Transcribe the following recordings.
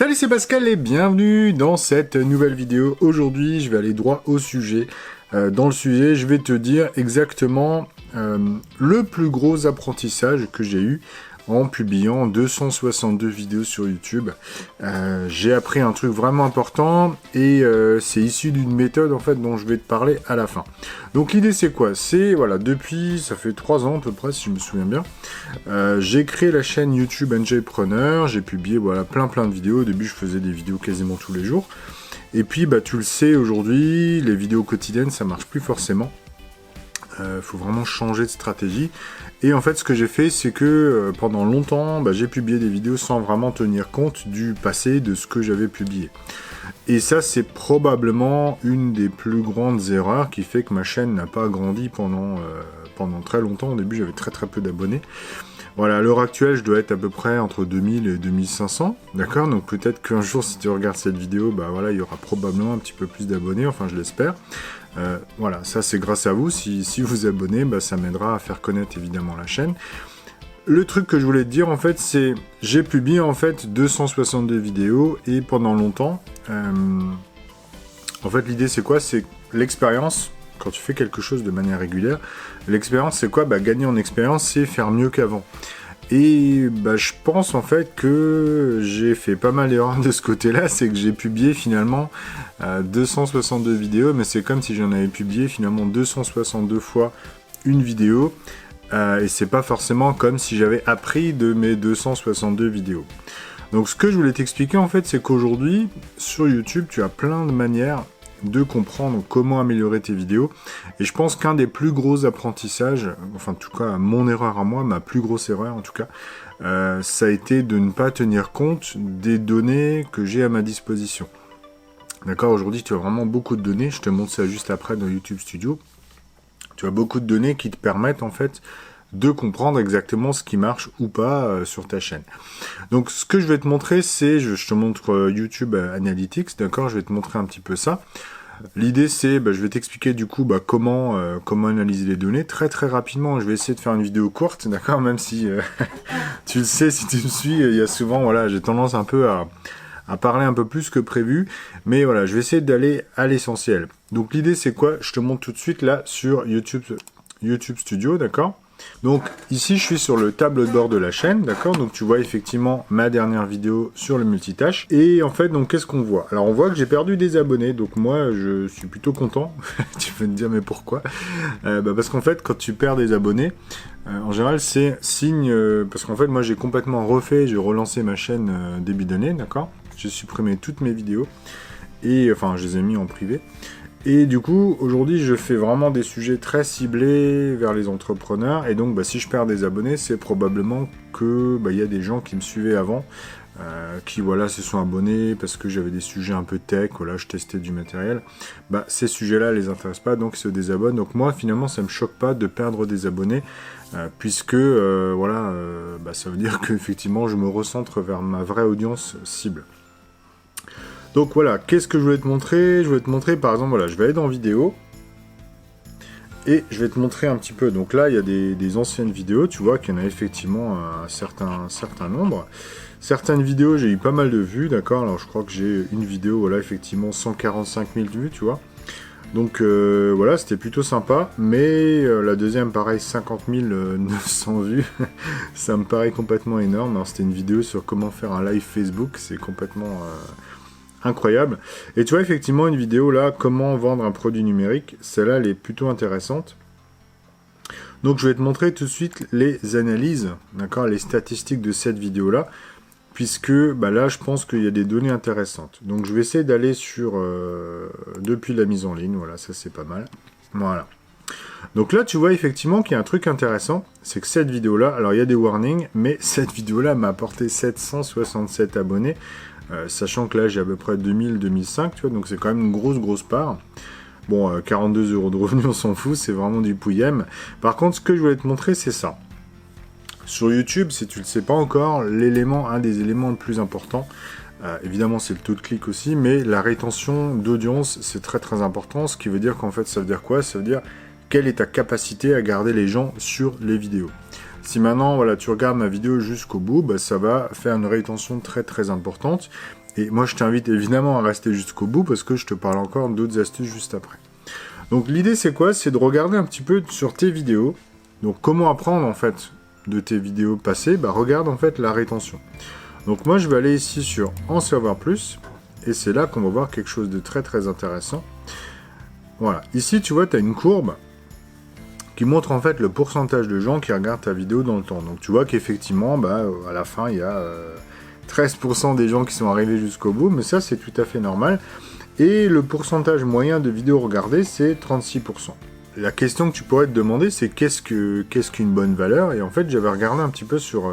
Salut, c'est Pascal et bienvenue dans cette nouvelle vidéo. Aujourd'hui, je vais aller droit au sujet. Dans le sujet, je vais te dire exactement le plus gros apprentissage que j'ai eu en publiant 262 vidéos sur YouTube. J'ai appris un truc vraiment important et c'est issu d'une méthode en fait dont je vais te parler à la fin. Donc l'idée c'est quoi? C'est voilà, depuis ça fait 3 ans à peu près si je me souviens bien, j'ai créé la chaîne YouTube NJpreneur. J'ai publié voilà plein de vidéos. Au début je faisais des vidéos quasiment tous les jours. Et puis bah tu le sais aujourd'hui, les vidéos quotidiennes ça marche plus forcément. Faut vraiment changer de stratégie. Et en fait, ce que j'ai fait, c'est que pendant longtemps, j'ai publié des vidéos sans vraiment tenir compte du passé, de ce que j'avais publié. Et ça, c'est probablement une des plus grandes erreurs qui fait que ma chaîne n'a pas grandi pendant très longtemps. Au début, j'avais très peu d'abonnés. Voilà, à l'heure actuelle, je dois être à peu près entre 2000 et 2500, d'accord? Donc peut-être qu'un jour, si tu regardes cette vidéo, voilà, il y aura probablement un petit peu plus d'abonnés, enfin je l'espère. Voilà, ça c'est grâce à vous, si vous abonnez, ça m'aidera à faire connaître évidemment la chaîne. Le truc que je voulais te dire en fait, c'est j'ai publié en fait 262 vidéos et pendant longtemps, en fait l'idée c'est quoi? C'est l'expérience. Quand tu fais quelque chose de manière régulière, l'expérience c'est quoi? Gagner en expérience, c'est faire mieux qu'avant. Et je pense en fait que j'ai fait pas mal d'erreurs de ce côté-là, c'est que j'ai publié finalement 262 vidéos, mais c'est comme si j'en avais publié finalement 262 fois une vidéo, et c'est pas forcément comme si j'avais appris de mes 262 vidéos. Donc ce que je voulais t'expliquer en fait, c'est qu'aujourd'hui, sur YouTube, tu as plein de manières de comprendre comment améliorer tes vidéos. Et je pense qu'un des plus gros apprentissages, enfin en tout cas mon erreur à moi, ma plus grosse erreur en tout cas, ça a été de ne pas tenir compte des données que j'ai à ma disposition. D'accord, aujourd'hui tu as vraiment beaucoup de données, je te montre ça juste après dans YouTube Studio. Tu as beaucoup de données qui te permettent en fait de comprendre exactement ce qui marche ou pas sur ta chaîne. Donc ce que je vais te montrer, c'est, je te montre YouTube Analytics, d'accord, je vais te montrer un petit peu ça. L'idée c'est, je vais t'expliquer du coup comment analyser les données très rapidement. Je vais essayer de faire une vidéo courte, d'accord, même si tu le sais, si tu me suis, il y a souvent, voilà, j'ai tendance un peu à parler un peu plus que prévu, mais voilà, je vais essayer d'aller à l'essentiel. Donc l'idée c'est quoi? Je te montre tout de suite là sur YouTube Studio, d'accord. Donc ici je suis sur le tableau de bord de la chaîne, d'accord, donc tu vois effectivement ma dernière vidéo sur le multitâche, et en fait donc qu'est-ce qu'on voit? Alors on voit que j'ai perdu des abonnés, donc moi je suis plutôt content. Tu peux me dire mais pourquoi? Parce qu'en fait quand tu perds des abonnés, en général c'est signe, parce qu'en fait moi j'ai complètement refait, j'ai relancé ma chaîne début d'année, d'accord, j'ai supprimé toutes mes vidéos, et enfin je les ai mis en privé. Et du coup, aujourd'hui, je fais vraiment des sujets très ciblés vers les entrepreneurs. Et donc, si je perds des abonnés, c'est probablement que y a des gens qui me suivaient avant, qui voilà, se sont abonnés parce que j'avais des sujets un peu tech, voilà, je testais du matériel. Ces sujets-là les intéressent pas, donc ils se désabonnent. Donc moi, finalement, ça me choque pas de perdre des abonnés, puisque voilà, ça veut dire qu'effectivement, je me recentre vers ma vraie audience cible. Donc voilà, qu'est-ce que je voulais te montrer? Je voulais te montrer par exemple, voilà, je vais aller dans vidéo et je vais te montrer un petit peu. Donc là, il y a des anciennes vidéos, tu vois qu'il y en a effectivement un certain nombre. Certaines vidéos, j'ai eu pas mal de vues, d'accord. Alors je crois que j'ai une vidéo, voilà, effectivement 145 000 vues, tu vois. Donc voilà, c'était plutôt sympa, mais la deuxième, pareil, 50 900 vues, ça me paraît complètement énorme. Alors c'était une vidéo sur comment faire un live Facebook, c'est complètement incroyable. Et tu vois effectivement une vidéo là, comment vendre un produit numérique, celle-là elle est plutôt intéressante. Donc je vais te montrer tout de suite les analyses, d'accord, les statistiques de cette vidéo là, puisque là je pense qu'il y a des données intéressantes. Donc je vais essayer d'aller sur depuis la mise en ligne, voilà, ça c'est pas mal. Voilà. Donc là tu vois effectivement qu'il y a un truc intéressant, c'est que cette vidéo là, alors il y a des warnings, mais cette vidéo là m'a apporté 767 abonnés. Sachant que là j'ai à peu près 2000-2005, tu vois, donc c'est quand même une grosse part. Bon, 42 € de revenus, on s'en fout, c'est vraiment du pouillem. Par contre, ce que je voulais te montrer, c'est ça. Sur YouTube, si tu ne le sais pas encore, un des éléments le plus important, évidemment c'est le taux de clic aussi, mais la rétention d'audience, c'est très important, ce qui veut dire qu'en fait, ça veut dire quoi? Ça veut dire quelle est ta capacité à garder les gens sur les vidéos. Si maintenant voilà, tu regardes ma vidéo jusqu'au bout, ça va faire une rétention très importante. Et moi, je t'invite évidemment à rester jusqu'au bout parce que je te parle encore d'autres astuces juste après. Donc l'idée, c'est quoi? C'est de regarder un petit peu sur tes vidéos. Donc comment apprendre en fait de tes vidéos passées? Bah regarde en fait la rétention. Donc moi, je vais aller ici sur En savoir plus. Et c'est là qu'on va voir quelque chose de très très intéressant. Voilà, ici tu vois, tu as une courbe qui montre en fait le pourcentage de gens qui regardent ta vidéo dans le temps. Donc tu vois qu'effectivement, bah, à la fin, il y a 13% des gens qui sont arrivés jusqu'au bout, mais ça c'est tout à fait normal. Et le pourcentage moyen de vidéos regardées, c'est 36%. La question que tu pourrais te demander, c'est qu'est-ce qu'une bonne valeur? Et en fait, j'avais regardé un petit peu sur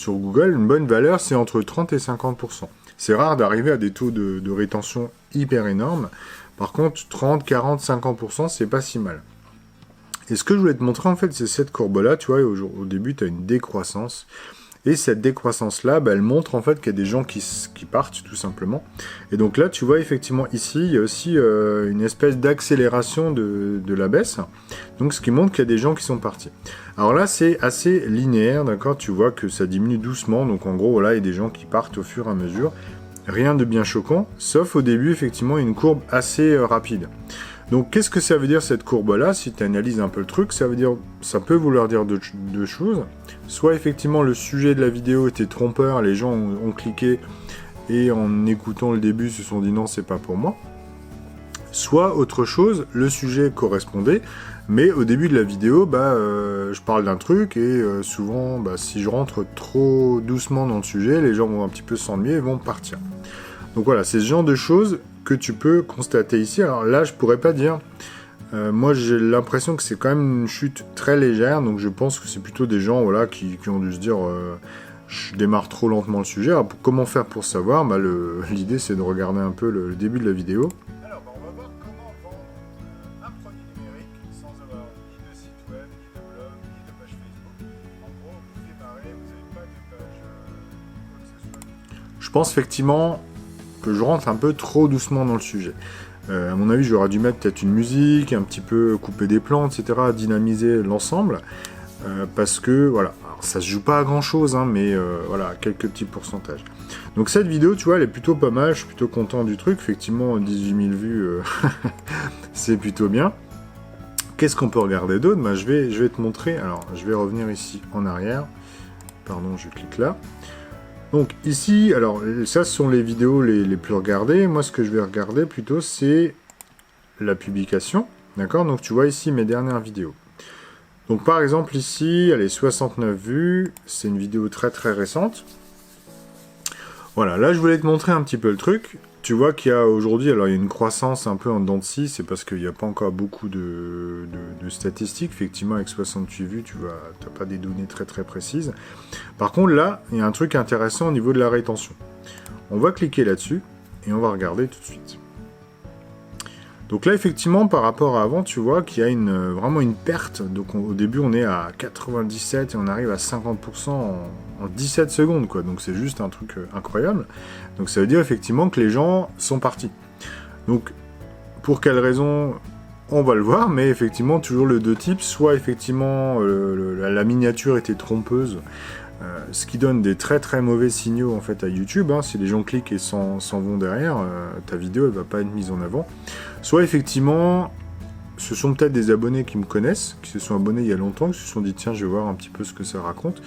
Google, une bonne valeur, c'est entre 30 et 50%. C'est rare d'arriver à des taux de rétention hyper énormes. Par contre, 30, 40, 50%, c'est pas si mal. Et ce que je voulais te montrer, en fait, c'est cette courbe-là. Tu vois, au début, tu as une décroissance. Et cette décroissance-là, bah, elle montre en fait qu'il y a des gens qui partent, tout simplement. Et donc là, tu vois, effectivement, ici, il y a aussi une espèce d'accélération de la baisse. Donc, ce qui montre qu'il y a des gens qui sont partis. Alors là, c'est assez linéaire, d'accord? Tu vois que ça diminue doucement. Donc, en gros, là, il y a des gens qui partent au fur et à mesure. Rien de bien choquant, sauf au début, effectivement, une courbe assez rapide. Donc, qu'est-ce que ça veut dire cette courbe-là? Si tu analyses un peu le truc, ça peut vouloir dire deux choses. Soit, effectivement, le sujet de la vidéo était trompeur, les gens ont cliqué et en écoutant le début se sont dit non, c'est pas pour moi. Soit, autre chose, le sujet correspondait, mais au début de la vidéo, je parle d'un truc et souvent, si je rentre trop doucement dans le sujet, les gens vont un petit peu s'ennuyer et vont partir. Donc voilà, c'est ce genre de choses que tu peux constater ici. Alors là, je pourrais pas dire. Moi, j'ai l'impression que c'est quand même une chute très légère, donc je pense que c'est plutôt des gens voilà, qui ont dû se dire je démarre trop lentement le sujet. Alors, comment faire pour savoir? L'idée, c'est de regarder un peu le début de la vidéo. Alors, on va voir comment vendre un produit numérique sans avoir ni de site web, ni de blog, ni de page Facebook. En gros, vous démarrez, vous n'avez pas de page quoi que ce soit. Je pense effectivement que je rentre un peu trop doucement dans le sujet. À mon avis, j'aurais dû mettre peut-être une musique, un petit peu couper des plans, etc., dynamiser l'ensemble, parce que, voilà, alors, ça se joue pas à grand-chose, hein, mais voilà, quelques petits pourcentages. Donc cette vidéo, tu vois, elle est plutôt pas mal, je suis plutôt content du truc, effectivement, 18 000 vues, c'est plutôt bien. Qu'est-ce qu'on peut regarder d'autre? Je vais te montrer, alors, je vais revenir ici en arrière, pardon, je clique là. Donc ici, alors ça ce sont les vidéos les plus regardées. Moi ce que je vais regarder plutôt c'est la publication. D'accord? Donc tu vois ici mes dernières vidéos. Donc par exemple ici, elle est 69 vues. C'est une vidéo très très récente. Voilà, là je voulais te montrer un petit peu le truc. Tu vois qu'il y a aujourd'hui, alors il y a une croissance un peu en dents de scie, c'est parce qu'il n'y a pas encore beaucoup de statistiques. Effectivement, avec 68 vues, tu n'as pas des données très très précises. Par contre, là, il y a un truc intéressant au niveau de la rétention. On va cliquer là-dessus et on va regarder tout de suite. Donc là, effectivement, par rapport à avant, tu vois qu'il y a vraiment une perte. Donc au début, on est à 97 et on arrive à 50% en 17 secondes, quoi. Donc c'est juste un truc incroyable. Donc ça veut dire effectivement que les gens sont partis. Donc pour quelle raison, on va le voir, mais effectivement toujours le deux types. Soit effectivement la miniature était trompeuse, ce qui donne des très très mauvais signaux en fait à YouTube. Hein. Si les gens cliquent et s'en vont derrière, ta vidéo elle va pas être mise en avant. Soit effectivement, ce sont peut-être des abonnés qui me connaissent, qui se sont abonnés il y a longtemps, qui se sont dit tiens je vais voir un petit peu ce que ça raconte,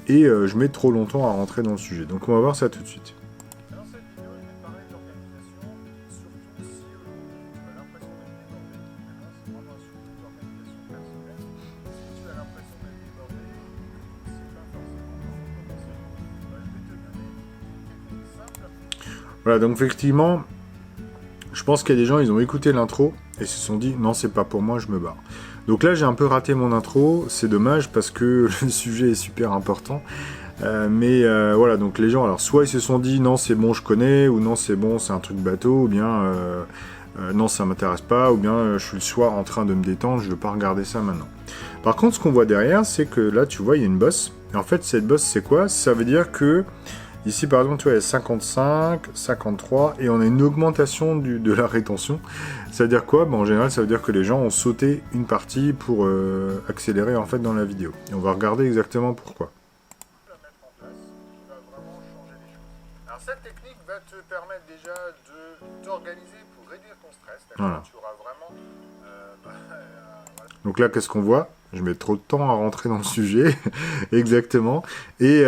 et je mets trop longtemps à rentrer dans le sujet. Donc on va voir ça tout de suite. Alors cette vidéo je vais parler d'organisation, surtout si tu as l'impression d'être débordé. D'accord, c'est vraiment un sujet d'organisation personnelle. Si tu as l'impression d'être débordé, c'est pas forcément pour commencer. Je vais te donner une technique simple. Voilà, donc effectivement, je pense qu'il y a des gens, ils ont écouté l'intro et se sont dit non, c'est pas pour moi, je me barre. Donc là, j'ai un peu raté mon intro, c'est dommage parce que le sujet est super important. Voilà, donc les gens, alors soit ils se sont dit non, c'est bon, je connais, ou non, c'est bon, c'est un truc bateau, ou bien non, ça m'intéresse pas, ou bien je suis le soir en train de me détendre, je veux pas regarder ça maintenant. Par contre, ce qu'on voit derrière, c'est que là, tu vois, il y a une bosse. Et en fait, cette bosse, c'est quoi? Ça veut dire que ici, par exemple, tu vois, il y a 55, 53, et on a une augmentation de la rétention. Ça veut dire quoi? En général, ça veut dire que les gens ont sauté une partie pour accélérer en fait dans la vidéo. Et on va regarder exactement pourquoi. Alors cette technique, technique va te permettre déjà de t'organiser pour réduire ton stress. Voilà. Tu auras vraiment... voilà. Donc là, qu'est-ce qu'on voit? Je mets trop de temps à rentrer dans le sujet, exactement. Et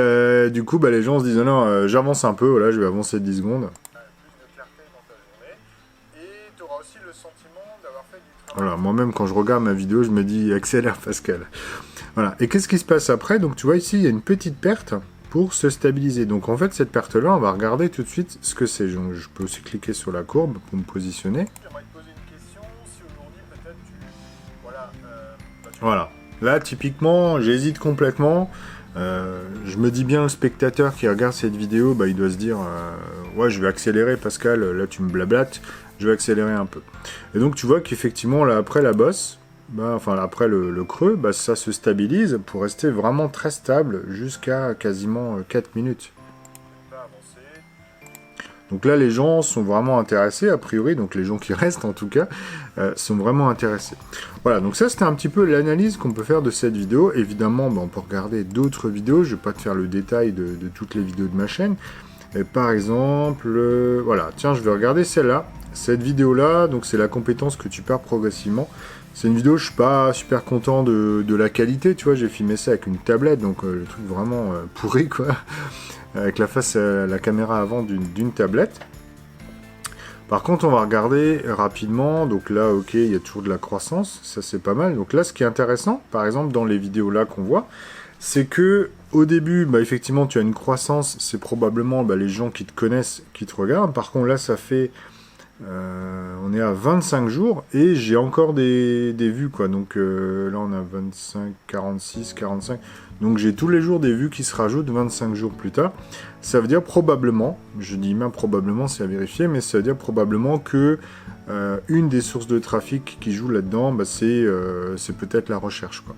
du coup, les gens se disent, non, j'avance un peu, voilà, je vais avancer 10 secondes. Plus de clarté dans ta journée. Et tu auras aussi le sentiment d'avoir fait du travail. Voilà, moi-même, quand je regarde ma vidéo, je me dis, accélère Pascal. Voilà. Et qu'est-ce qui se passe après? Donc, tu vois, ici, il y a une petite perte pour se stabiliser. Donc, en fait, cette perte-là, on va regarder tout de suite ce que c'est. Je peux aussi cliquer sur la courbe pour me positionner. J'aimerais te poser une question. Si aujourd'hui, peut-être, voilà. Là, typiquement, j'hésite complètement. Je me dis bien, le spectateur qui regarde cette vidéo, il doit se dire ouais, je vais accélérer, Pascal, là, tu me blablates, je vais accélérer un peu. Et donc, tu vois qu'effectivement, là, après la bosse, après le creux, ça se stabilise pour rester vraiment très stable jusqu'à quasiment 4 minutes. Donc là, les gens sont vraiment intéressés, a priori, donc les gens qui restent en tout cas, sont vraiment intéressés. Voilà, donc ça c'était un petit peu l'analyse qu'on peut faire de cette vidéo. Évidemment, on peut regarder d'autres vidéos, je ne vais pas te faire le détail de toutes les vidéos de ma chaîne. Et par exemple, voilà, tiens, je vais regarder celle-là. Cette vidéo-là, donc c'est la compétence que tu perds progressivement. C'est une vidéo, je suis pas super content de la qualité, tu vois, j'ai filmé ça avec une tablette, donc le truc vraiment pourri, quoi. Avec la caméra avant d'une tablette. Par contre, on va regarder rapidement. Donc là, ok, il y a toujours de la croissance. Ça, c'est pas mal. Donc là, ce qui est intéressant, par exemple, dans les vidéos là qu'on voit, c'est que au début, effectivement, tu as une croissance. C'est probablement les gens qui te connaissent, qui te regardent. Par contre, là, ça fait... on est à 25 jours et j'ai encore des vues, quoi. Donc là, on a 25, 46, 45... Donc j'ai tous les jours des vues qui se rajoutent 25 jours plus tard. Ça veut dire probablement, je dis même probablement, c'est à vérifier, mais ça veut dire probablement que une des sources de trafic qui joue là-dedans, c'est peut-être la recherche, quoi.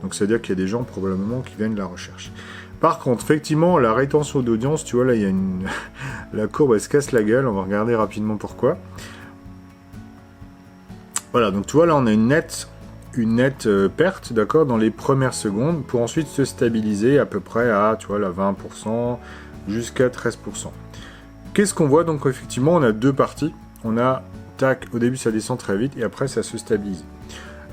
Donc ça veut dire qu'il y a des gens probablement qui viennent de la recherche. Par contre, effectivement, la rétention d'audience, tu vois, là, il y a une... la courbe, elle se casse la gueule. On va regarder rapidement pourquoi. Voilà, donc tu vois, là, on a une nette perte, d'accord, dans les premières secondes, pour ensuite se stabiliser à peu près à, tu vois, la 20%, jusqu'à 13%. Qu'est-ce qu'on voit? Donc, effectivement, on a deux parties. On a, tac, au début, ça descend très vite, et après, ça se stabilise.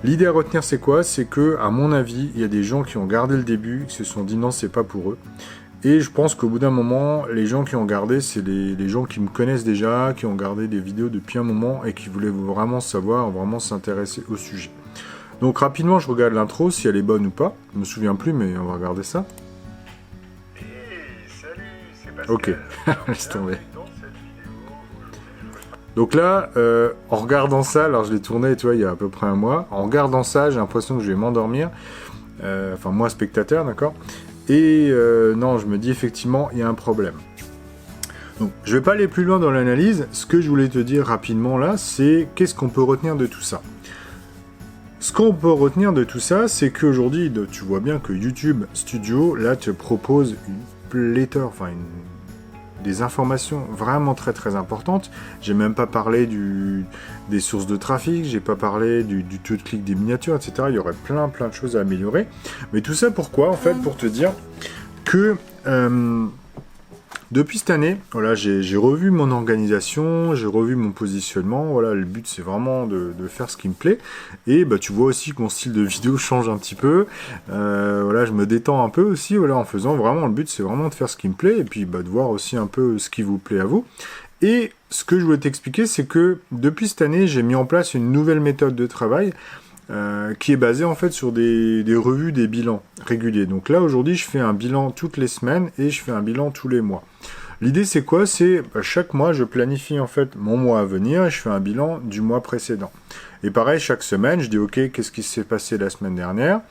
L'idée à retenir, c'est quoi? C'est que, à mon avis, il y a des gens qui ont gardé le début, qui se sont dit non, c'est pas pour eux. Et je pense qu'au bout d'un moment, les gens qui ont gardé, c'est les gens qui me connaissent déjà, qui ont gardé des vidéos depuis un moment et qui voulaient vraiment savoir, vraiment s'intéresser au sujet. Donc rapidement, je regarde l'intro, si elle est bonne ou pas. Je me souviens plus, mais on va regarder ça. Hey, salut, c'est Pascal. Ok, laisse tomber. Donc là, en regardant ça, alors je l'ai tourné, tu vois, il y a à peu près un mois. En regardant ça, j'ai l'impression que je vais m'endormir. Enfin, moi, spectateur, d'accord. Et non, je me dis effectivement, il y a un problème. Donc, je vais pas aller plus loin dans l'analyse. Ce que je voulais te dire rapidement là, c'est qu'est-ce qu'on peut retenir de tout ça. Ce qu'on peut retenir de tout ça, c'est qu'aujourd'hui, tu vois bien que YouTube Studio, là, te propose une pléthore, des informations vraiment très très importantes. J'ai même pas parlé des sources de trafic, j'ai pas parlé du taux de clic des miniatures, etc. Il y aurait plein de choses à améliorer. Mais tout ça pourquoi? En fait, pour te dire que depuis cette année, voilà, j'ai revu mon organisation, j'ai revu mon positionnement. Voilà, le but c'est vraiment de faire ce qui me plaît. Et tu vois aussi que mon style de vidéo change un petit peu. Voilà, je me détends un peu aussi. Voilà, en faisant vraiment, le but c'est vraiment de faire ce qui me plaît et puis de voir aussi un peu ce qui vous plaît à vous. Et ce que je voulais t'expliquer, c'est que depuis cette année, j'ai mis en place une nouvelle méthode de travail. Qui est basée en fait sur des revues, des bilans réguliers. Donc là aujourd'hui je fais un bilan toutes les semaines et je fais un bilan tous les mois. L'idée c'est quoi? C'est chaque mois je planifie en fait mon mois à venir et je fais un bilan du mois précédent. Et pareil chaque semaine je dis ok, qu'est-ce qui s'est passé la semaine dernière,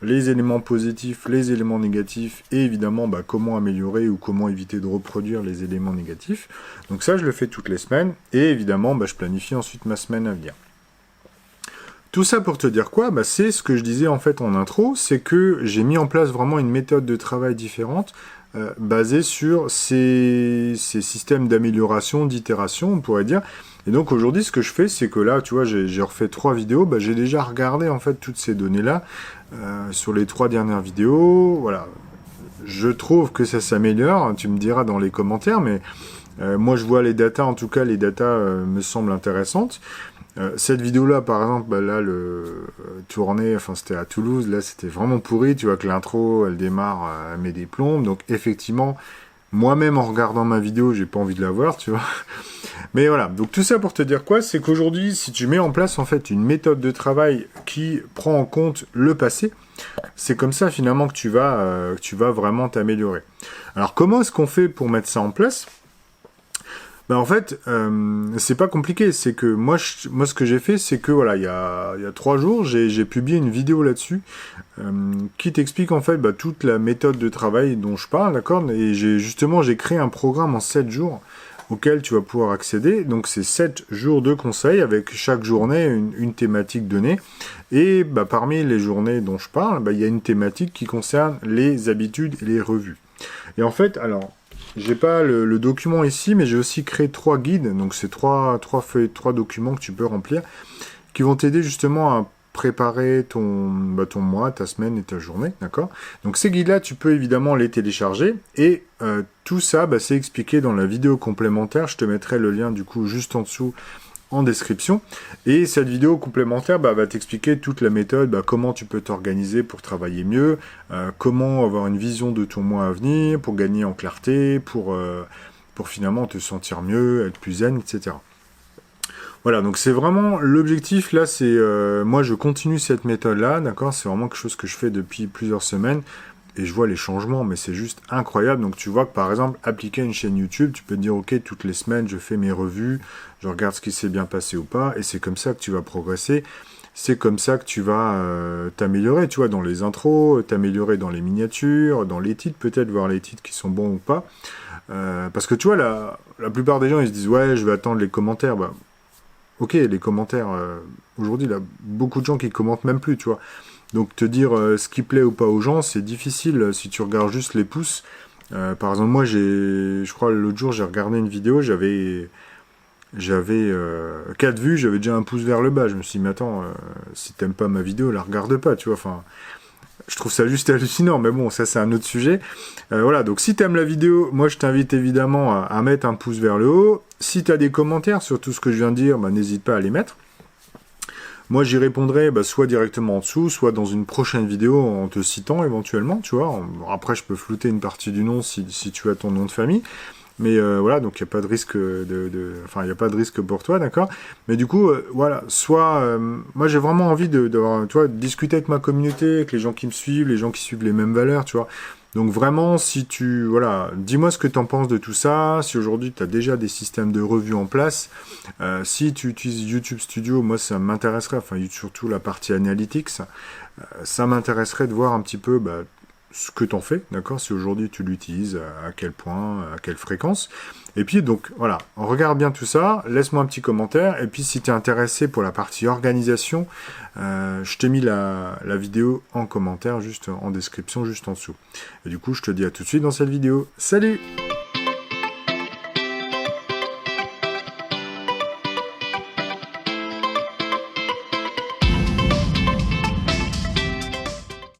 les éléments positifs, les éléments négatifs et évidemment comment améliorer ou comment éviter de reproduire les éléments négatifs. Donc ça je le fais toutes les semaines et évidemment je planifie ensuite ma semaine à venir. Tout ça pour te dire quoi? C'est ce que je disais en fait en intro, c'est que j'ai mis en place vraiment une méthode de travail différente basée sur ces systèmes d'amélioration, d'itération, on pourrait dire. Et donc aujourd'hui, ce que je fais, c'est que là, tu vois, j'ai refait 3 vidéos, j'ai déjà regardé en fait toutes ces données-là sur les 3 dernières vidéos. Voilà, je trouve que ça s'améliore, tu me diras dans les commentaires, mais Moi, je vois les datas, en tout cas, les datas me semblent intéressantes. Cette vidéo-là, par exemple, bah, là, tournée, enfin, c'était à Toulouse, là, c'était vraiment pourri. Tu vois que l'intro, elle démarre, elle met des plombes. Donc, effectivement, moi-même, en regardant ma vidéo, j'ai pas envie de la voir, tu vois. Mais voilà, donc tout ça pour te dire quoi, c'est qu'aujourd'hui, si tu mets en place, en fait, une méthode de travail qui prend en compte le passé, c'est comme ça, finalement, que tu vas vraiment t'améliorer. Alors, comment est-ce qu'on fait pour mettre ça en place ? Ben en fait, c'est pas compliqué. C'est que moi, ce que j'ai fait, c'est que voilà, il y a 3 jours, j'ai publié une vidéo là-dessus qui t'explique en fait toute la méthode de travail dont je parle, d'accord. Et j'ai créé un programme en 7 jours auquel tu vas pouvoir accéder. Donc c'est 7 jours de conseils avec chaque journée une thématique donnée. Et parmi les journées dont je parle, il y a une thématique qui concerne les habitudes et les revues. Et en fait, alors, j'ai pas le document ici, mais j'ai aussi créé 3 guides, donc c'est 3 feuilles, 3 documents que tu peux remplir, qui vont t'aider justement à préparer ton mois, ta semaine et ta journée, d'accord ? Donc ces guides-là, tu peux évidemment les télécharger, et tout ça, c'est expliqué dans la vidéo complémentaire, je te mettrai le lien du coup juste en dessous, en description. Et cette vidéo complémentaire va t'expliquer toute la méthode, comment tu peux t'organiser pour travailler mieux, comment avoir une vision de ton mois à venir, pour gagner en clarté, pour finalement te sentir mieux, être plus zen, etc. Voilà, donc c'est vraiment l'objectif, là, c'est... moi, je continue cette méthode-là, d'accord ? C'est vraiment quelque chose que je fais depuis plusieurs semaines, et je vois les changements, mais c'est juste incroyable. Donc tu vois que par exemple, appliquer une chaîne YouTube, tu peux te dire, ok, toutes les semaines, je fais mes revues, je regarde ce qui s'est bien passé ou pas, et c'est comme ça que tu vas progresser, c'est comme ça que tu vas t'améliorer, tu vois, dans les intros, t'améliorer dans les miniatures, dans les titres, peut-être voir les titres qui sont bons ou pas. Parce que tu vois, la plupart des gens, ils se disent, ouais, je vais attendre les commentaires. Ok, les commentaires, aujourd'hui, il y a beaucoup de gens qui commentent même plus, tu vois. Donc te dire ce qui plaît ou pas aux gens, c'est difficile si tu regardes juste les pouces. Par exemple, moi, je crois l'autre jour, j'ai regardé une vidéo, j'avais 4 vues, j'avais déjà un pouce vers le bas. Je me suis dit, mais attends, si t'aimes pas ma vidéo, la regarde pas, tu vois. Enfin, je trouve ça juste hallucinant, mais bon, ça c'est un autre sujet. Voilà, donc si t'aimes la vidéo, moi je t'invite évidemment à mettre un pouce vers le haut. Si t'as des commentaires sur tout ce que je viens de dire, n'hésite pas à les mettre. Moi, j'y répondrai soit directement en dessous, soit dans une prochaine vidéo en te citant éventuellement, tu vois. Après, je peux flouter une partie du nom si tu as ton nom de famille. Mais voilà, donc il n'y a pas de risque il n'y a pas de risque pour toi, d'accord ? Mais du coup, voilà, moi j'ai vraiment envie de discuter avec ma communauté, avec les gens qui me suivent, les gens qui suivent les mêmes valeurs, tu vois. Donc vraiment, dis-moi ce que tu en penses de tout ça, si aujourd'hui tu as déjà des systèmes de revue en place, si tu utilises YouTube Studio, moi ça m'intéresserait, surtout la partie analytics, ça m'intéresserait de voir un petit peu ce que t'en fais, d'accord, si aujourd'hui tu l'utilises, à quel point, à quelle fréquence. Et puis donc voilà, on regarde bien tout ça, laisse-moi un petit commentaire, et puis si tu es intéressé pour la partie organisation, je t'ai mis la vidéo en commentaire, juste en description, juste en dessous. Et du coup, je te dis à tout de suite dans cette vidéo. Salut!